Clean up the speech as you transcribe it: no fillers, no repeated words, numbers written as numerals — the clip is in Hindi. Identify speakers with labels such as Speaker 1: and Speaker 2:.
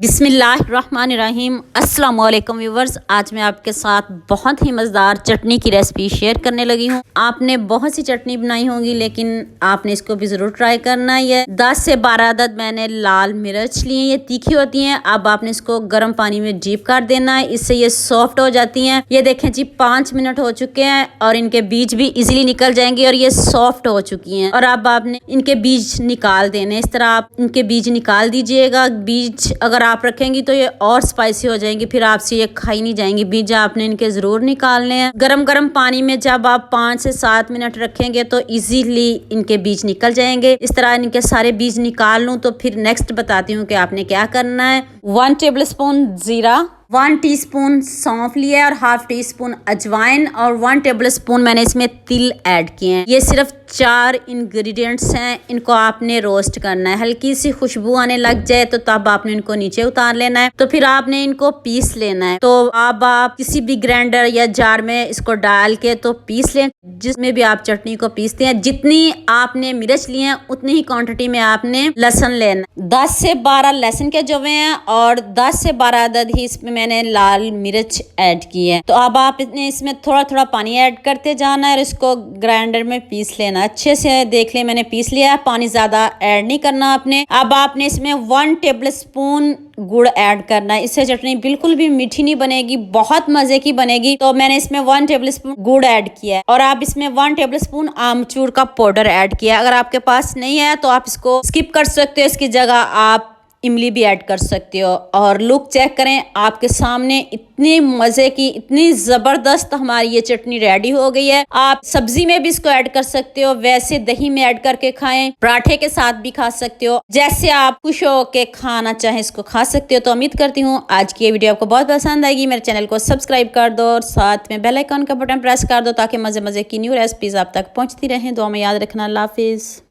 Speaker 1: बिस्मिल्लाहिर्रहमानिर्रहीम अस्सलाम वालेकुम व्यूवर्स। आज मैं आपके साथ बहुत ही मज़ेदार चटनी की रेसिपी शेयर करने लगी हूँ। आपने बहुत सी चटनी बनाई होंगी लेकिन आपने इसको भी ज़रूर ट्राई करना है। 10 से 12 अदद मैंने लाल मिर्च लिए, ये तीखी होती हैं। अब आपने इसको गर्म पानी में डीप कर देना है, इससे ये सॉफ्ट हो जाती हैं। ये देखें जी 5 मिनट हो चुके हैं और इनके बीज भी इजीली निकल जाएंगे और ये सॉफ्ट हो चुकी हैं। और अब आपने इनके बीज निकाल देने, इस तरह आप इनके बीज निकाल दीजिएगा। बीज अगर आप रखेंगी तो ये और स्पाइसी हो जाएंगी, फिर आपसे ये खाई नहीं जाएंगी। बीज आपने इनके जरूर निकालने हैं। गरम गरम पानी में जब आप 5 से 7 मिनट रखेंगे तो इजीली इनके बीज निकल जाएंगे। इस तरह इनके सारे बीज निकाल लूं तो फिर नेक्स्ट बताती हूँ कि आपने क्या करना है। 1 टेबल स्पून जीरा, 1 टीस्पून सौंफ लिया और 1/2 टीस्पून अजवाइन और 1 टेबल स्पून मैंने इसमें तिल ऐड किए हैं। ये सिर्फ 4 इंग्रेडिएंट्स हैं। इनको आपने रोस्ट करना है, हल्की सी खुशबू आने लग जाए तो तब आपने इनको नीचे उतार लेना है। तो फिर आपने इनको पीस लेना है। तो अब आप किसी भी ग्राइंडर या जार में इसको डाल के तो पीस लें, जिसमें भी आप चटनी को पीसते हैं। जितनी आपने मिर्च लिए हैं उतनी ही क्वांटिटी में आपने लहसुन लेना। 10 से 12 लहसुन के जवे हैं और 10 से 12 अदद ही इसमें मैंने लाल मिर्च ऐड की है। तो अब आपने इसमें थोड़ा थोड़ा पानी ऐड करते जाना है और इसको ग्राइंडर में पीस लेना। अच्छे से देख ले मैंने पीस लिया है, पानी ज्यादा ऐड नहीं करना आपने। अब आपने इसमें 1 टेबल स्पून गुड़ ऐड करना है। इससे चटनी बिल्कुल भी मीठी नहीं बनेगी, बहुत मजे की बनेगी। तो मैंने इसमें 1 टेबल स्पून गुड़ ऐड किया है और आप इसमें 1 टेबल स्पून आमचूर का पाउडर ऐड किया है। अगर आपके पास नहीं है तो आप इसको स्किप कर सकते हो, इसकी जगह आप इमली भी ऐड कर सकते हो। और लुक चेक करें, आपके सामने इतनी मजे की, इतनी जबरदस्त हमारी ये चटनी रेडी हो गई है। आप सब्जी में भी इसको ऐड कर सकते हो, वैसे दही में ऐड करके खाएं, पराठे के साथ भी खा सकते हो, जैसे आप खुश हो के खाना चाहें इसको खा सकते हो। तो उम्मीद करती हूँ आज की ये वीडियो आपको बहुत पसंद आएगी। मेरे चैनल को सब्सक्राइब कर दो और साथ में बेल आइकन का बटन प्रेस कर दो ताकि मजे मजे की न्यू रेसिपीज आप तक पहुंचती रहें। दुआ में याद रखना। अल्लाह हाफिज।